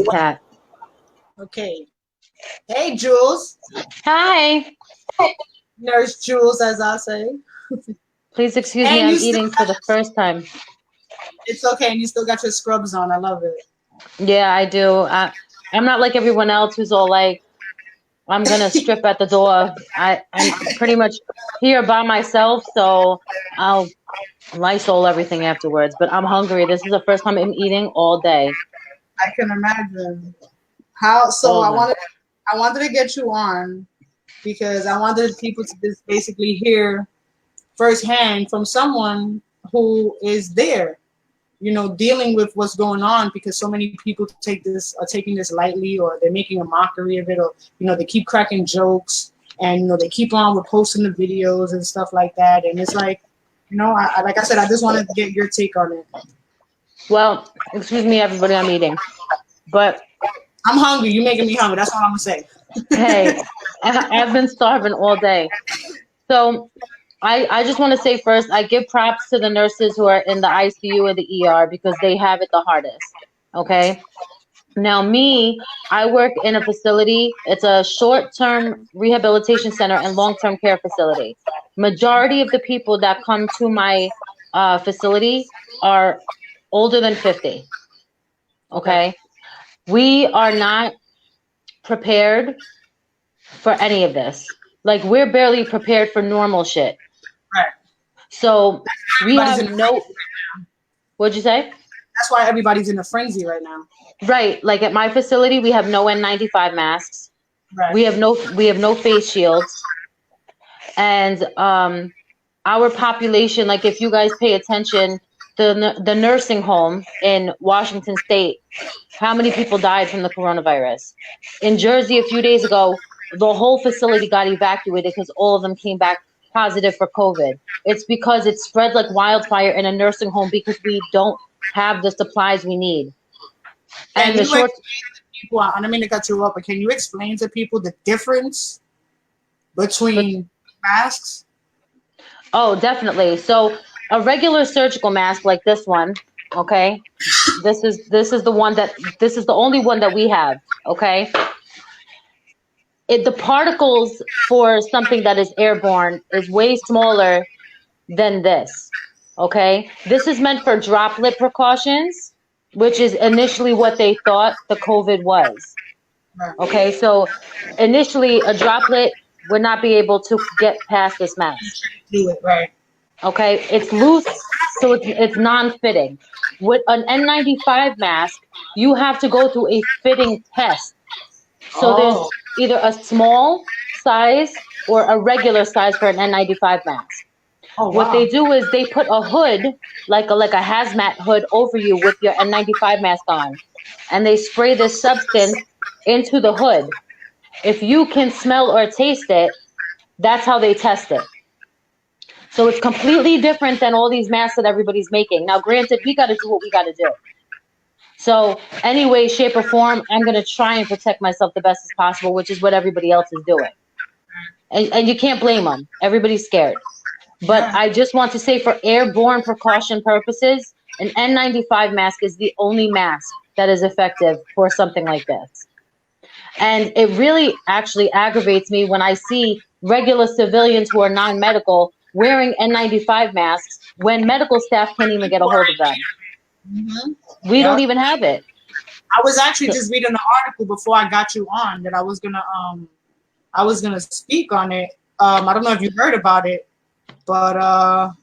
cat. Okay. Hey, Jules. Hi. Nurse Jules, as I say. Please excuse me, And I'm you still eating for the first time. it's okay, and you still got your scrubs on. I love it. Yeah, I do. I'm not like everyone else who's all like, I'm gonna strip at the door. I'm pretty much here by myself, so I'll Lysol everything afterwards. But I'm hungry. This is the first time I'm eating all day. I can imagine. How so All day. I wanted to get you on because I wanted people to just basically hear firsthand from someone who is there, dealing with what's going on, because so many people are taking this lightly, or they're making a mockery of it, or they keep cracking jokes, and they keep on with posting the videos and stuff like that, and it's like, like I said, I just wanted to get your take on it. Well, excuse me, everybody, I'm eating. But I'm hungry. You're making me hungry. That's all I'm gonna say. hey, I've been starving all day. So I just want to say first, I give props to the nurses who are in the ICU or the ER because they have it the hardest. Okay. Now, I work in a facility. It's a short-term rehabilitation center and long-term care facility. Majority of the people that come to my facility are older than 50. Okay. Okay. We are not prepared for any of this. Like, we're barely prepared for normal shit. Right. So we Everybody's have in. no, what'd you say? That's why everybody's in a frenzy right now. Right. Like at my facility, we have no N95 masks. Right. We have no face shields. And our population, like if you guys pay attention, the nursing home in Washington State, how many people died from the coronavirus? In Jersey a few days ago, the whole facility got evacuated because all of them came back positive for COVID. It's because it spread like wildfire in a nursing home because we don't have the supplies we need. Can And the you short explain to people? I don't mean to cut you off, but can you explain to people the difference between masks? Oh, definitely. So a regular surgical mask like this one, okay? This is the only one that we have, okay? The particles for something that is airborne is way smaller than this, okay? This is meant for droplet precautions, which is initially what they thought the COVID was. Okay, so initially a droplet would not be able to get past this mask. Do it right. Okay, it's loose, so it's non-fitting. With an N95 mask, you have to go through a fitting test. So there's either a small size or a regular size for an N95 mask. Oh, What wow. they do is they put a hood, like a hazmat hood, over you with your N95 mask on, and they spray this substance into the hood. If you can smell or taste it, that's how they test it. So it's completely different than all these masks that everybody's making. Now, granted, we got to do what we got to do. So any way, shape, or form, I'm going to try and protect myself the best as possible, which is what everybody else is doing. And you can't blame them. Everybody's scared. But I just want to say, for airborne precaution purposes, an N95 mask is the only mask that is effective for something like this. And it really actually aggravates me when I see regular civilians who are non-medical wearing N95 masks when medical staff can't even get a hold of them. Mm-hmm. We don't even have it. I was actually just reading the article before I got you on that I was gonna speak on it. I don't know if you heard about it, but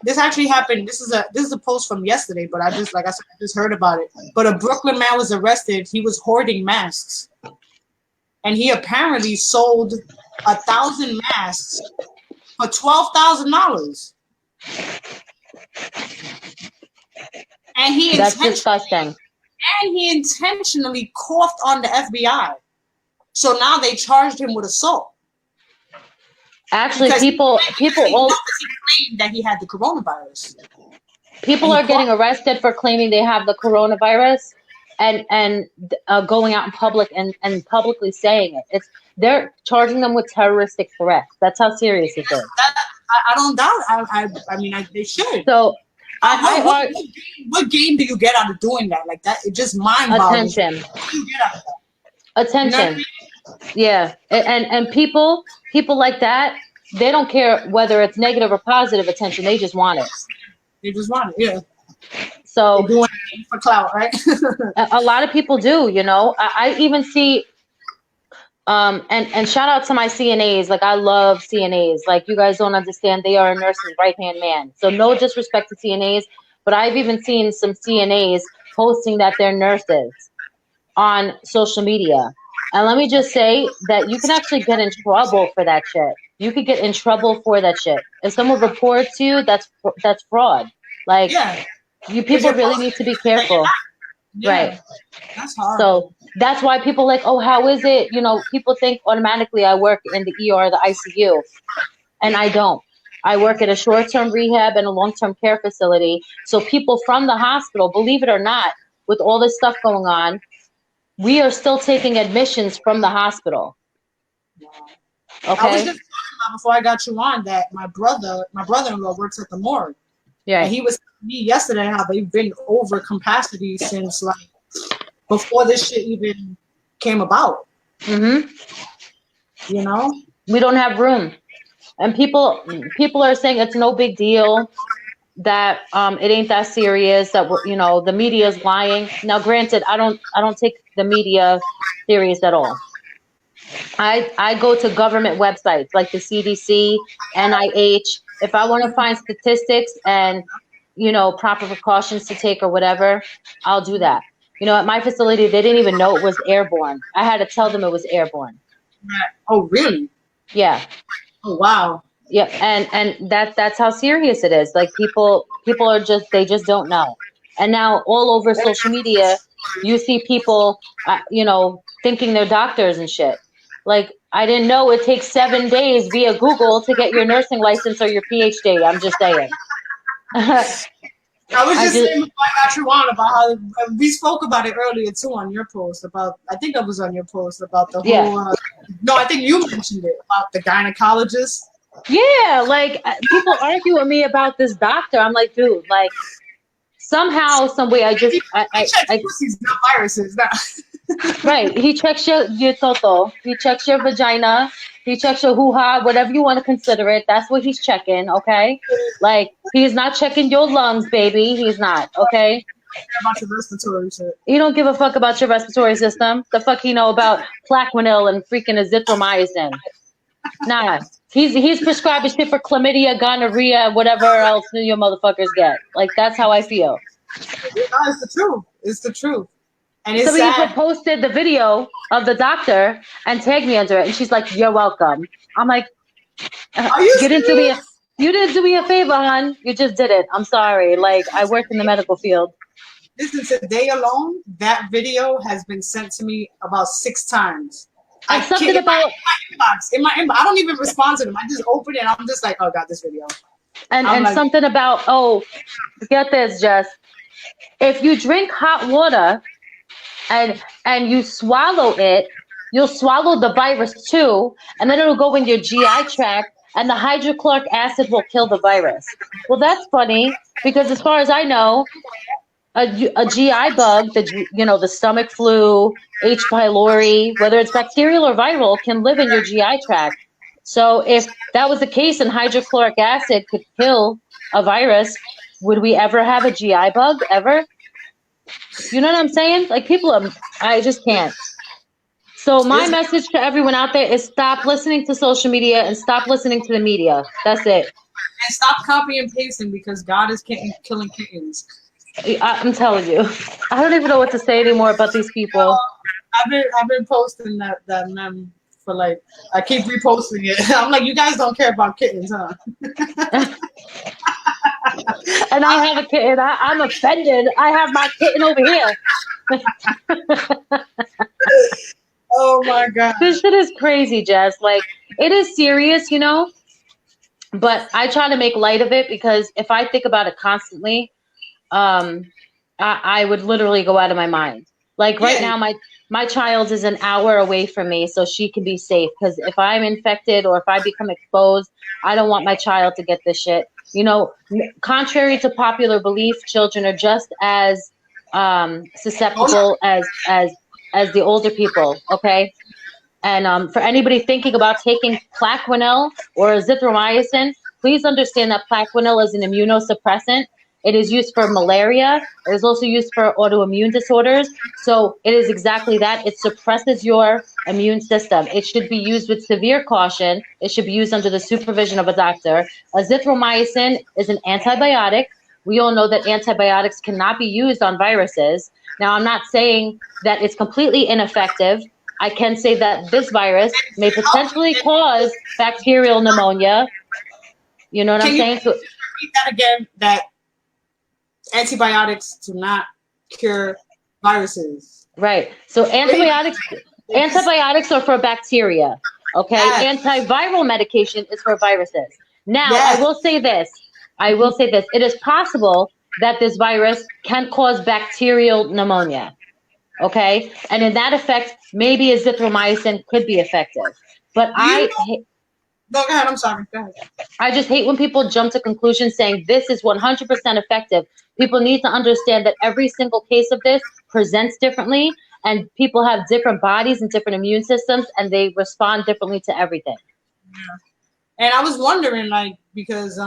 this actually happened. This is a post from yesterday, but I just heard about it. But a Brooklyn man was arrested. He was hoarding masks, and he apparently sold 1,000 masks for $12,000. And that's disgusting. And he intentionally coughed on the FBI. So now they charged him with assault. Actually, because people all he claimed that he had the coronavirus. People are getting arrested for claiming they have the coronavirus and going out in public and publicly saying it. They're charging them with terroristic threats. That's how serious it is. I don't doubt. I mean, they should. So I what game do you get out of doing that? Like that, it just mind boggles. attention, What do you get out of that? You know what I attention. mean? Yeah, and people like that, they don't care whether it's negative or positive attention. They just want it. They just want it. Yeah, they So doing it for clout, right? a lot of people do. You know, I even see. And shout out to my CNAs. Like I love CNAs. Like you guys don't understand, they are a nurse's right hand man. So no disrespect to CNAs, but I've even seen some CNAs posting that they're nurses on social media. And let me just say that you can actually get in trouble for that shit. You could get in trouble for that shit. If someone reports you, that's fraud. Like Yeah, you because people you're really posting need to be things that you're careful. not. Yeah, Right. that's hard. So that's why people like, oh, how is it? You know, people think automatically I work in the ER, the ICU, and I don't. I work at a short-term rehab and a long-term care facility. So people from the hospital, believe it or not, with all this stuff going on, we are still taking admissions from the hospital. I was Okay? just talking about before I got you on that my brother-in-law works at the morgue, Yeah. and he was telling me yesterday how they've been over capacity since like before this shit even came about. Mm-hmm. You know? We don't have room. And people are saying it's no big deal, that it ain't that serious, that you know, the media is lying. Now granted, I don't take the media serious at all. I go to government websites like the CDC, NIH. If I want to find statistics and, you know, proper precautions to take or whatever, I'll do that. You know, at my facility, they didn't even know it was airborne. I had to tell them it was airborne. Oh, really? Yeah. Oh, wow. Yeah, and that's how serious it is. Like people are just, they just don't know. And now all over social media, you see people, you know, thinking they're doctors and shit. Like I didn't know it takes 7 days via Google to get your nursing license or your PhD. I'm just saying. I was just saying before I got you on about how we spoke about it earlier too on your post about, I think that was on your post about the whole, no, I think you mentioned it about the gynecologist. Yeah, like people argue with me about this doctor. I'm like, dude, like somehow, some way, He checks pussies, not viruses. Right. He checks your toto. He checks your vagina. He checks your hoo-ha, whatever you want to consider it. That's what he's checking, okay? Like, he's not checking your lungs, baby. He's not, okay? About your respiratory shit. He don't give a fuck about your respiratory system. The fuck he know about Plaquenil and freaking azithromycin. Nah. He's prescribing shit for chlamydia, gonorrhea, whatever else your motherfuckers get. Like, that's how I feel. No, it's the truth. It's the truth. And it's Somebody sad. posted the video of the doctor and tagged me under it, and she's like, "You're welcome." I'm like, Are you "You didn't do me. serious? You didn't do me a favor, hon. You just did it. I'm sorry. Like I work in the medical field." Listen, today alone, that video has been sent to me about 6 times. And something about in my inbox. I don't even respond to them. I just open it and I'm just like, oh, got this video. and like, something about, oh, get this, Jess. If you drink hot water and you swallow it, you'll swallow the virus too, and then it'll go in your GI tract, and the hydrochloric acid will kill the virus. Well, that's funny because as far as I know, a GI bug, the stomach flu, H. pylori, whether it's bacterial or viral, can live in your GI tract. So if that was the case and hydrochloric acid could kill a virus, would we ever have a GI bug ever? You know what I'm saying? Like I just can't. So my message to everyone out there is stop listening to social media and stop listening to the media. That's it. And stop copy and pasting because God is killing kittens. I'm telling you, I don't even know what to say anymore about these people. I've been posting that meme for like, I keep reposting it. I'm like, you guys don't care about kittens, huh? And I have a kitten. I'm offended. I have my kitten over here. Oh my God. This shit is crazy, Jess. Like, it is serious, you know? But I try to make light of it because if I think about it constantly, I would literally go out of my mind. Like right now, my child is an hour away from me, so she can be safe. Because if I'm infected or if I become exposed, I don't want my child to get this shit. You know, contrary to popular belief, children are just as susceptible as the older people. Okay, and for anybody thinking about taking Plaquenil or azithromycin, please understand that Plaquenil is an immunosuppressant. It is used for malaria. It is also used for autoimmune disorders. So it is exactly that. It suppresses your immune system. It should be used with severe caution. It should be used under the supervision of a doctor. Azithromycin is an antibiotic. We all know that antibiotics cannot be used on viruses. Now, I'm not saying that it's completely ineffective. I can say that this virus may potentially cause bacterial pneumonia. You know what I'm saying? So, repeat that again? That antibiotics do not cure viruses. right. So antibiotics are for bacteria. Okay. Yes. Antiviral medication is for viruses. Now, Yes. I will say this. It is possible that this virus can cause bacterial pneumonia. Okay. And in that effect, maybe azithromycin could be effective. But Go ahead. I'm sorry. Go ahead. I just hate when people jump to conclusions saying this is 100% effective. People need to understand that every single case of this presents differently, and people have different bodies and different immune systems, and they respond differently to everything. Yeah. And I was wondering, like, because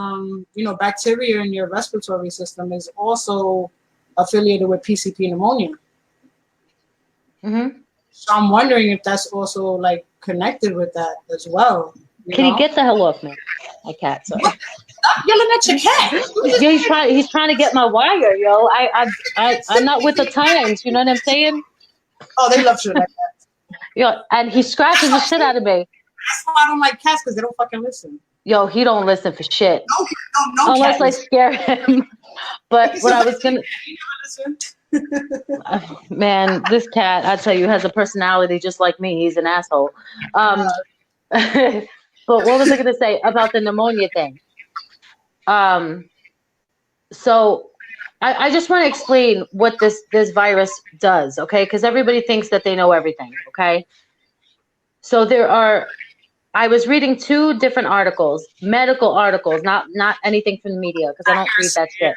bacteria in your respiratory system is also affiliated with PCP pneumonia. Mm-hmm. So I'm wondering if that's also like connected with that as well. Can you get the hell off me? My cat, sorry. Stop yelling at your cat. Yeah, he's trying to get my wire, yo. I'm not with the times, you know what I'm saying? Oh, they love shit like that. Yo, and he scratches the shit out of me. That's why I don't like cats, because they don't fucking listen. Yo, he don't listen for shit. No unless cat I scare him. But what I was gonna man, this cat, I tell you, has a personality just like me. He's an asshole. But what was I going to say about the pneumonia thing? So I just want to explain what this virus does, okay? Because everybody thinks that they know everything, okay? So I was reading 2 different articles, medical articles, not anything from the media, because I don't read that shit.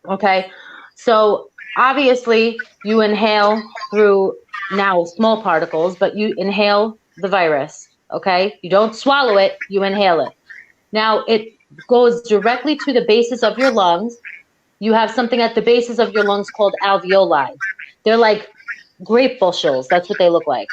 Okay? So obviously you inhale through now small particles, but you inhale the virus. Okay, you don't swallow it, you inhale it. Now it goes directly to the bases of your lungs. You have something at the bases of your lungs called alveoli. They're like grape bushels. That's what they look like.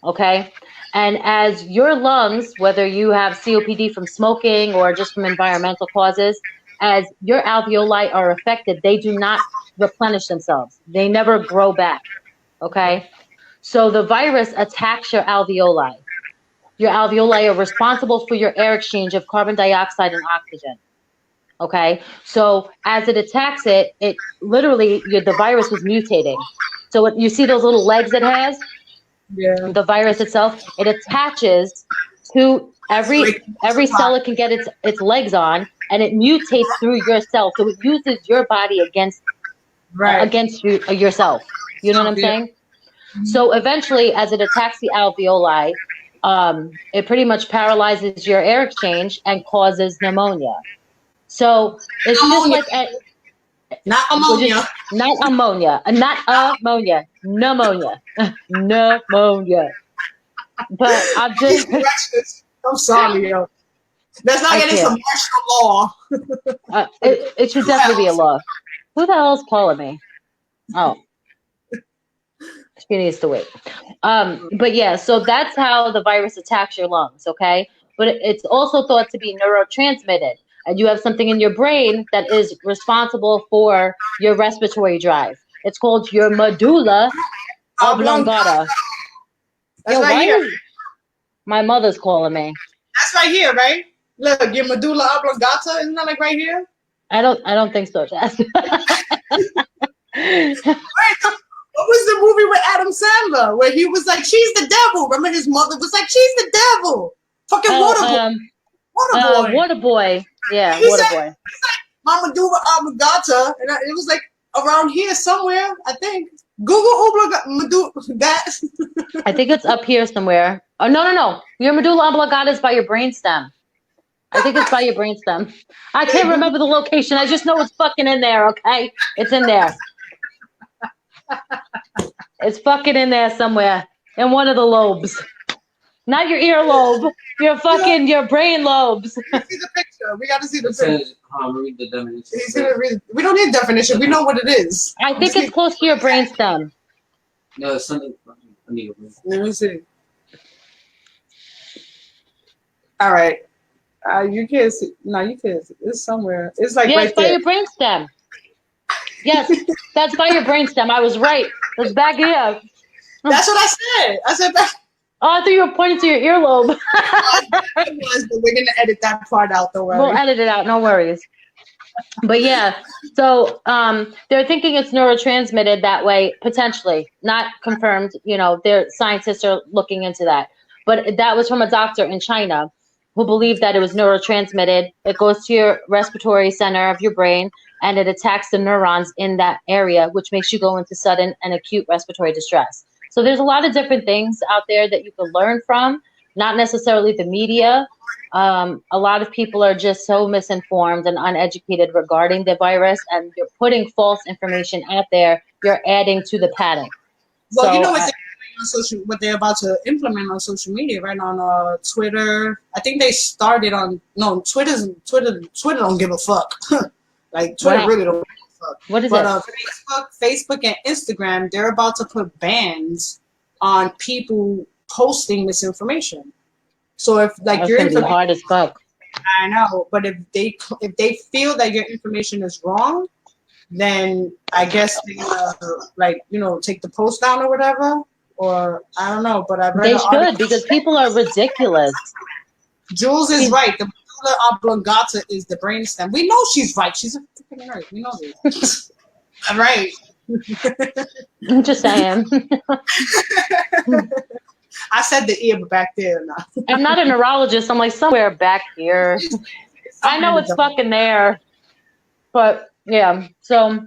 Okay, and as your lungs, whether you have COPD from smoking or just from environmental causes, as your alveoli are affected, they do not replenish themselves. They never grow back. Okay, so the virus attacks your alveoli. Your alveoli are responsible for your air exchange of carbon dioxide and oxygen. Okay, so as it attacks it, it literally, the virus was mutating. So you see those little legs it has? Yeah. The virus itself, it attaches to every cell it can get its legs on, and it mutates through your cell. So it uses your body against yourself. You know what I'm saying? So eventually, as it attacks the alveoli, it pretty much paralyzes your air exchange and causes pneumonia. So it's just like not ammonia, not ammonia, pneumonia. But I'm just. I'm sorry, yo. That's not getting some martial law. It should definitely be a law. Who the hell is calling me? Oh. She needs to wait. But yeah, so that's how the virus attacks your lungs, okay? But it's also thought to be neurotransmitted. And you have something in your brain that is responsible for your respiratory drive. It's called your medulla oblongata. That's right here. My mother's calling me. That's right here, right? Look, your medulla oblongata, isn't that like right here? I don't think so, Jess. What was the movie with Adam Sandler where he was like, "She's the devil"? Remember his mother was like, "She's the devil." Fucking Water Boy. Yeah, Water Boy. He's like, my medulla oblongata, and it was like around here somewhere, I think. Google medulla. I think it's up here somewhere. Oh no! Your medulla oblongata is by your brainstem. I think it's by your brainstem. I can't remember the location. I just know it's fucking in there, okay? It's in there. It's fucking in there somewhere. In one of the lobes. Not your earlobe. Your brain lobes. See the picture. We got to see the picture. Read the definition. We don't need definition. We know what it is. I think it's close to your brainstem. No, it's something. Let me see. All right. You can't see. No, you can't see. It's somewhere. It's like right it's by there. your brainstem. Yes, that's by your brainstem. I was right. That's back here. That's what I said. I said back. Oh, I thought you were pointing to your earlobe. It was, but we're gonna edit that part out. Don't worry. We'll edit it out. No worries. But yeah, so they're thinking it's neurotransmitted that way, potentially. Not confirmed. You know, their scientists are looking into that. But that was from a doctor in China who believed that it was neurotransmitted. It goes to your respiratory center of your brain, and it attacks the neurons in that area, which makes you go into sudden and acute respiratory distress. So there's a lot of different things out there that you can learn from, not necessarily the media. A lot of people are just so misinformed and uneducated regarding the virus, and you're putting false information out there. You're adding to the panic. Well, so, you know what they're about to implement on social media, right? On Twitter. I think they started on Twitter don't give a fuck. Like Twitter really don't give a fuck. What is it? Facebook and Instagram, they're about to put bans on people posting misinformation. So if like your information, hard as fuck. I know, but if they feel that your information is wrong, then I guess they're gonna take the post down or whatever. Or I don't know, but I've read they should because people are ridiculous. Julz is right. The medulla oblongata is the brainstem. We know she's right. She's a freaking nerd. We know this. All right. I'm just saying. I said the ear, but back there now. I'm not a neurologist. I'm like somewhere back here. I know it's fucking there, but yeah. So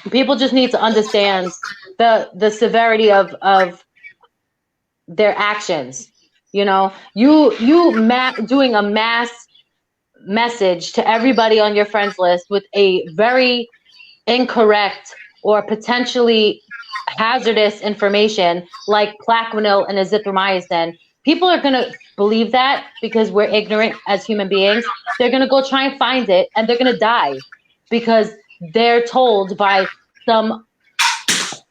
people just need to understand the severity of their actions. You know, you doing a mass message to everybody on your friends list with a very incorrect or potentially hazardous information like Plaquenil and azithromycin. People are going to believe that because we're ignorant as human beings. They're going to go try and find it, and they're going to die because they're told by some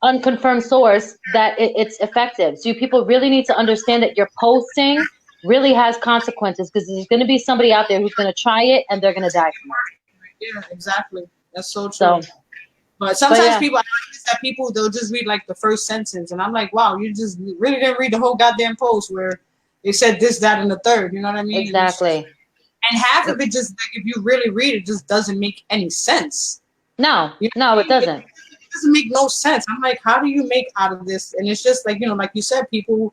unconfirmed source that it's effective. So people really need to understand that your posting really has consequences because there's going to be somebody out there who's going to try it and they're going to die from it. Yeah, exactly. That's so true. But sometimes people, I notice that people, they'll just read like the first sentence, and I'm like, wow, you just really didn't read the whole goddamn post where they said this, that, and the third. You know what I mean? Exactly. And half of it just, like, if you really read it, just doesn't make any sense. No, it doesn't. It doesn't make no sense. I'm like, how do you make out of this? And it's just like, like you said, people,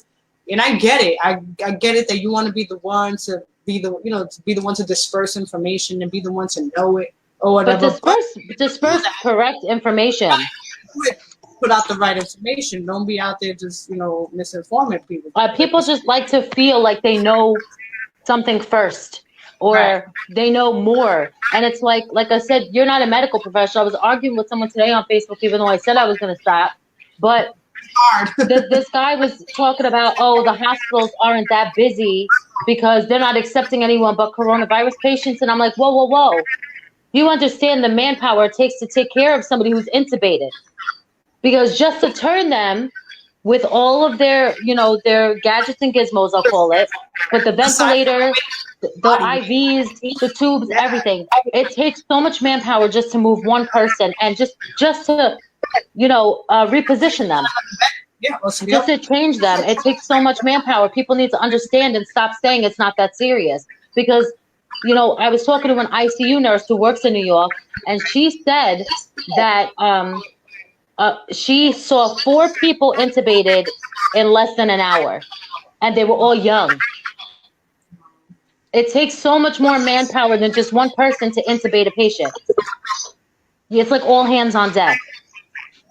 and I get it. I get it that you want to be the one to be the, to be the one to disperse information and be the one to know it or whatever. But disperse correct information. Put out the right information. Don't be out there just, misinforming people. People just like to feel like they know something first. Or they know more. And it's like I said, you're not a medical professional. I was arguing with someone today on Facebook, even though I said I was going to stop. But this guy was talking about, the hospitals aren't that busy because they're not accepting anyone but coronavirus patients. And I'm like, whoa. You understand the manpower it takes to take care of somebody who's intubated. Because just to turn them with all of their, their gadgets and gizmos, I'll call it, but the ventilator, the IVs, the tubes, everything. It takes so much manpower just to move one person and just to, reposition them. Just to change them. It takes so much manpower. People need to understand and stop saying it's not that serious. Because, I was talking to an ICU nurse who works in New York, and she said that she saw 4 people intubated in less than an hour, and they were all young. It takes so much more manpower than just one person to intubate a patient. It's like all hands on deck.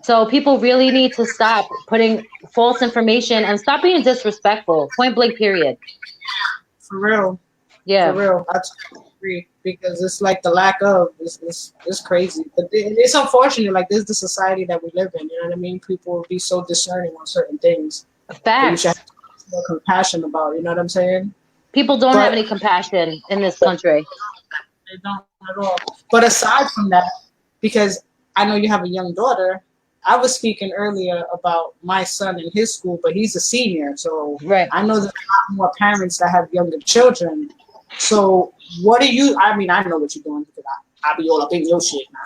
So people really need to stop putting false information and stop being disrespectful. Point blank, period. For real. Yeah. For real. I totally agree because it's like the lack of it's crazy. But it's unfortunate. Like this is the society that we live in. You know what I mean? People will be so discerning on certain things that you should Facts. have more compassion about. You know what I'm saying? People don't have But any compassion in this country. they don't at all. But aside from that, because I know you have a young daughter, I was speaking earlier about my son in his school, but he's a senior, so Right. I know there's a lot more parents that have younger children. So what do you? I mean, I know what you're doing because I be all up in your shit now.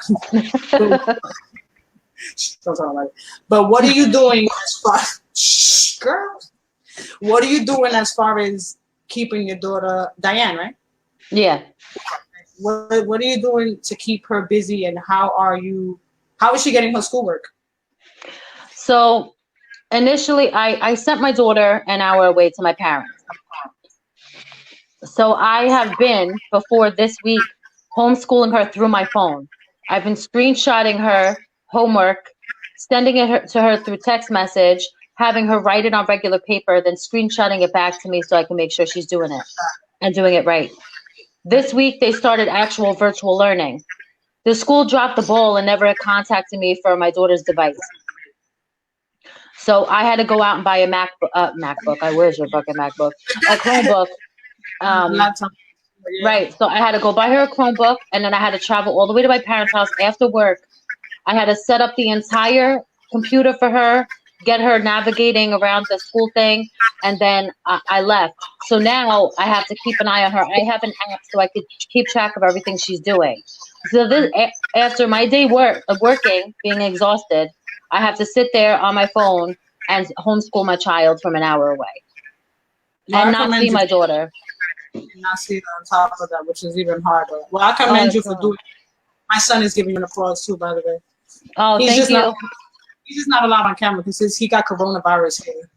Don't talk about it. But what are you doing as far, shh, girl? What are you doing as far as keeping your daughter, Diane, right? Yeah. What are you doing to keep her busy, and how is she getting her schoolwork? So initially, I sent my daughter an hour away to my parents. So I have been, before this week, homeschooling her through my phone. I've been screenshotting her homework, sending it to her through text message, having her write it on regular paper, then screenshotting it back to me so I can make sure she's doing it and doing it right. This week, they started actual virtual learning. The school dropped the ball and never contacted me for my daughter's device. So I had to go out and buy a MacBook. Where's your fucking MacBook? A Chromebook. Laptop. Yeah. Right. So I had to go buy her a Chromebook, and then I had to travel all the way to my parents' house after work. I had to set up the entire computer for her, get her navigating around the school thing, and then I left. So now I have to keep an eye on her. I have an app so I could keep track of everything she's doing. So this, after my day of working, being exhausted, I have to sit there on my phone and homeschool my child from an hour away Well, and I not commend see you my daughter. not see it on top of that, which is even harder. Well, I commend you for doing it. My son is giving you an applause too, by the way. Oh, He's thank just you. he's just not allowed on camera because he got coronavirus here.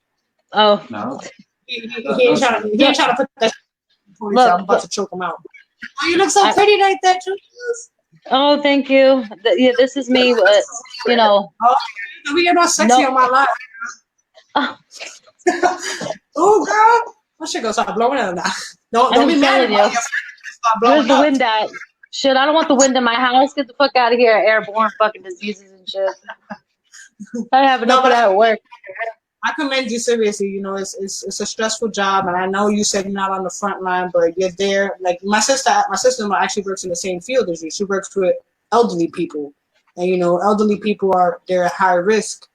Oh, No. He ain't trying to put that. Look, I'm about to choke him out. Oh, you look so pretty like that, Jules. oh, thank you. Yeah, this is me. You know. Oh, we are not sexy No. on my life. Oh, Oh, girl. I should go start blowing it now. Don't be mad at telling me. you. Start blowing Where's the up. wind at? Shit, I don't want the wind in my house. Get the fuck out of here. Airborne fucking diseases and shit. I have enough of that at work. I commend you seriously. You know, it's a stressful job, and I know you said you're not on the front line, but you're there. Like my sister-in-law actually works in the same field as you. She works with elderly people, and you know, elderly people they're at high risk.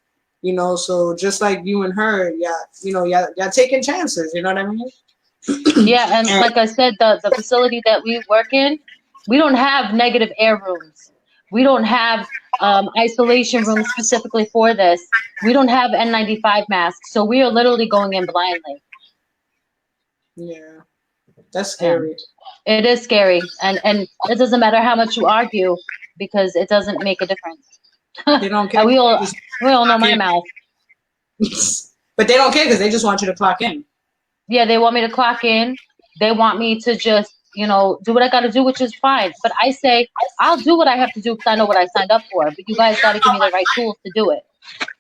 You know, so just like you and her, y'all taking chances. You know what I mean? Yeah, and like I said, the facility that we work in, we don't have negative air rooms. We don't have isolation rooms specifically for this. We don't have N95 masks, so we are literally going in blindly. Yeah, that's scary. It is scary, and it doesn't matter how much you argue because it doesn't make a difference. They don't care. we all know my mouth. But they don't care because they just want you to clock in. Yeah, they want me to clock in. They want me to just, do what I got to do, which is fine. But I say, I'll do what I have to do because I know what I signed up for. But you guys got to give me the right tools to do it.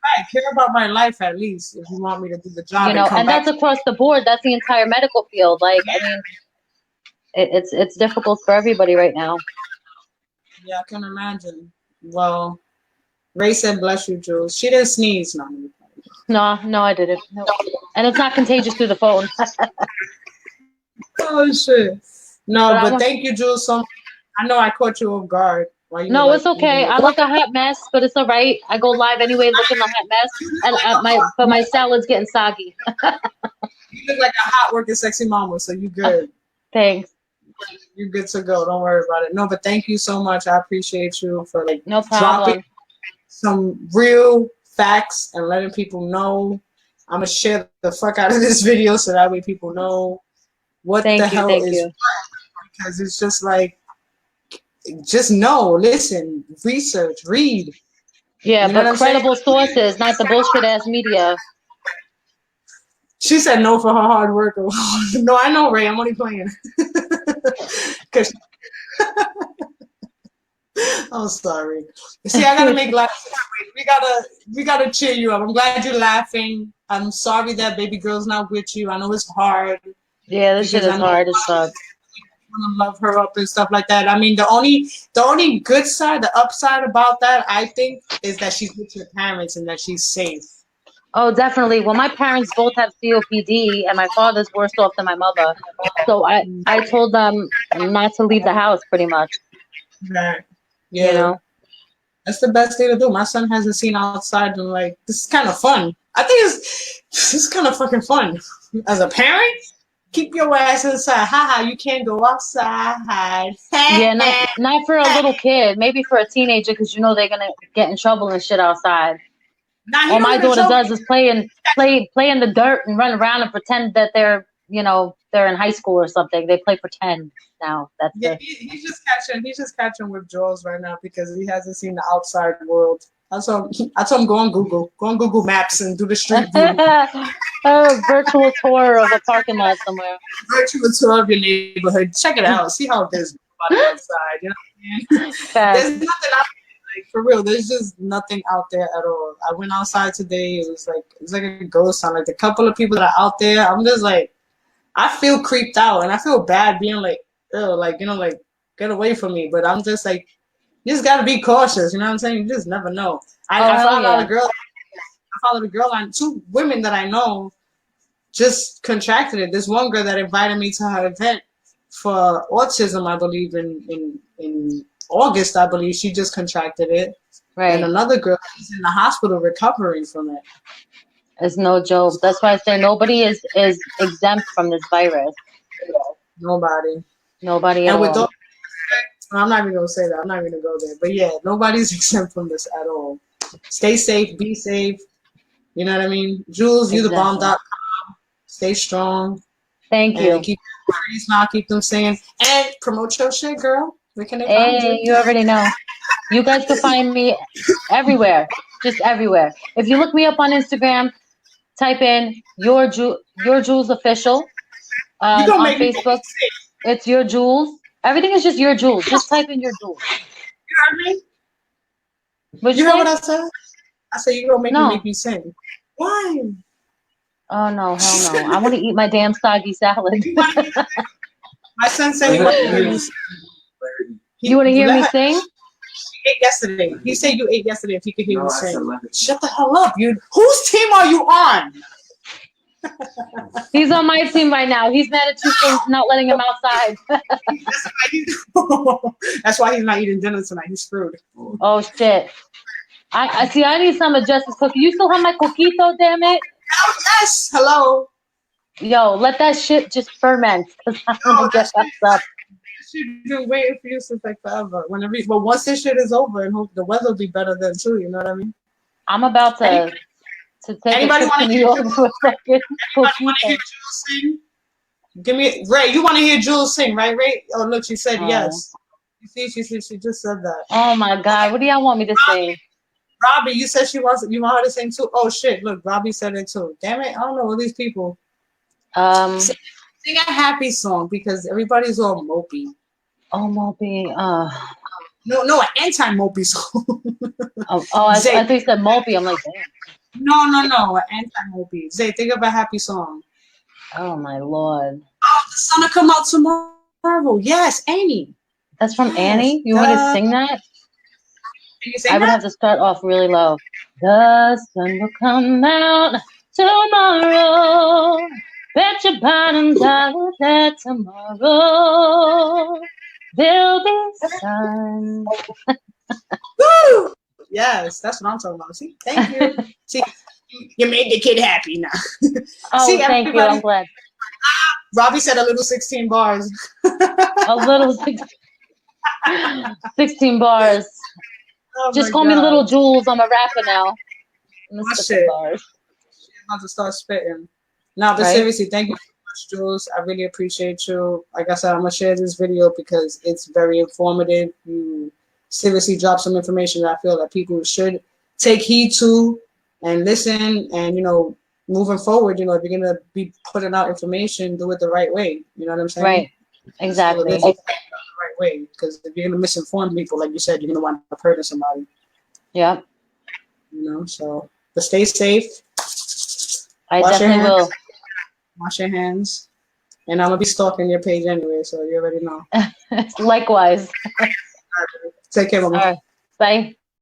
I care about my life at least if you want me to do the job. And that's across the board. That's the entire medical field. Like, I mean, it's difficult for everybody right now. Yeah, I can imagine. Well, Ray said, "Bless you, Jules." She didn't sneeze, no. No, I didn't. No. And it's not contagious through the phone. Oh shit! No, but thank you, Jules. So I know I caught you off guard. No, it's okay. I look a hot mess, but it's all right. I go live anyway, looking a hot mess, but my salad's getting soggy. You look like a hot working sexy mama, so you good. Thanks. You're good to go. Don't worry about it. No, but thank you so much. I appreciate you for no problem. dropping some real facts and letting people know. I'm gonna share the fuck out of this video so that way people know what the hell is what, because it's just like, just know, listen, research, read. Yeah, but credible sources, not the bullshit ass media. She said no for her hard work. No, I know, Ray. I'm only playing. Cause I'm sorry. See, I gotta make life. We gotta cheer you up. I'm glad you're laughing. I'm sorry that baby girl's not with you. I know it's hard. Yeah, this shit is hard as fuck. want to love her up and stuff like that. I mean, the only good side, the upside about that, I think, is that she's with her parents and that she's safe. Oh, definitely. Well, my parents both have COPD, and my father's worse off than my mother. So I told them not to leave the house, pretty much. Right. Yeah. You know. That's the best thing to do. My son hasn't seen outside and like, this is kind of fun. I think this is kind of fucking fun. As a parent, keep your ass inside. Haha, you can't go outside. Yeah, not for a little kid. Maybe for a teenager, because you know they're gonna get in trouble and shit outside. Nah, All my daughter does is play in the dirt and run around and pretend that they're in high school or something. They play pretend now. That's he's just catching with Julz right now because he hasn't seen the outside world. I told him go on Google Maps and do the street view. A virtual tour of a parking lot somewhere. Virtual tour of your neighborhood. Check it out. See how it is outside. You know what I mean? There's nothing out there, like, for real. There's just nothing out there at all. I went outside today. It was like a ghost town. Like the couple of people that are out there, I'm just like, I feel creeped out and I feel bad being like, ew, like, like get away from me. But I'm just like, you just gotta be cautious. You know what I'm saying? You just never know. I followed a girl on 2 women that I know just contracted it. This one girl that invited me to her event for autism, I believe in August, I believe she just contracted it. Right. And another girl is in the hospital recovering from it. It's no joke. That's why I say nobody is exempt from this virus. Nobody at with all. I'm not even gonna say that. I'm not even gonna go there. But yeah, nobody's exempt from this at all. Stay safe, be safe. You know what I mean? Julz, you the bomb.com. Stay strong. Thank you. Keep your smile, keep them saying, and promote your shit, girl. Where can they find you? You already know. You guys can find me everywhere. Just everywhere. If you look me up on Instagram, type in your Julz official. On Facebook, it's your Julz. Everything is just your Julz. Just type in your Julz. You heard me? You heard what I said? I said you're gonna make me sing. Why? Oh no, hell no! I want to eat my damn soggy salad. My son said he wanted to hear me sing. You want to hear me sing? He ate yesterday. He said you ate yesterday if he could hear you sing. Shut the hell up, you. Whose team are you on? He's on my team right now. He's mad at you for not letting him outside. That's why he's not eating dinner tonight. He's screwed. Oh shit! I see. I need some of Jess's cookie. You still have my coquito, damn it! Oh yes. Hello. Yo, let that shit just ferment because I'm gonna get fucked up. She's been waiting for you since like forever. But once this shit is over, and hope the weather will be better then too. You know what I mean? I'm about to take a trip to New York for a second. Want to hear Julz sing? Give me Ray. You want to hear Julz sing, right, Ray? Oh look, she said yes. You see, she just said that. Oh my God, what do y'all want me to sing? Robbie, you said you want her to sing too. Oh shit, look, Robbie said it too. Damn it, I don't know all these people. Sing a happy song because everybody's all mopey. Oh, mopey. No, an anti-mopey song. I thought you said mopey. I'm like, damn. No, an anti-mopey. Zay, think of a happy song. Oh my Lord. Oh, the sun will come out tomorrow. Yes, Annie. That's from Annie? You want me to sing that? Can you sing I would have to start off really low. The sun will come out tomorrow. Bet your bottom dollar that tomorrow there'll be sun. Woo! Yes, that's what I'm talking about. See, thank you. See, you made the kid happy now. Oh, see, thank you. I'm glad. Robbie said a little 16 bars. A little 16 bars. Oh just call me Little Julz. I'm a rapper now. Shit. Bars. I'm about to start spitting. No, but seriously, thank you so much, Julz. I really appreciate you. Like I said, I'm going to share this video because it's very informative. You seriously drop some information that I feel that people should take heed to and listen. And, moving forward, if you're going to be putting out information, do it the right way. You know what I'm saying? Right. Exactly. So the right way. Because if you're going to misinform people, like you said, you're going to wind up hurting somebody. Yeah. But stay safe. I definitely will. Wash your hands. And I'm gonna be stalking your page anyway, so you already know. Likewise. Take care, All mama. right. Bye.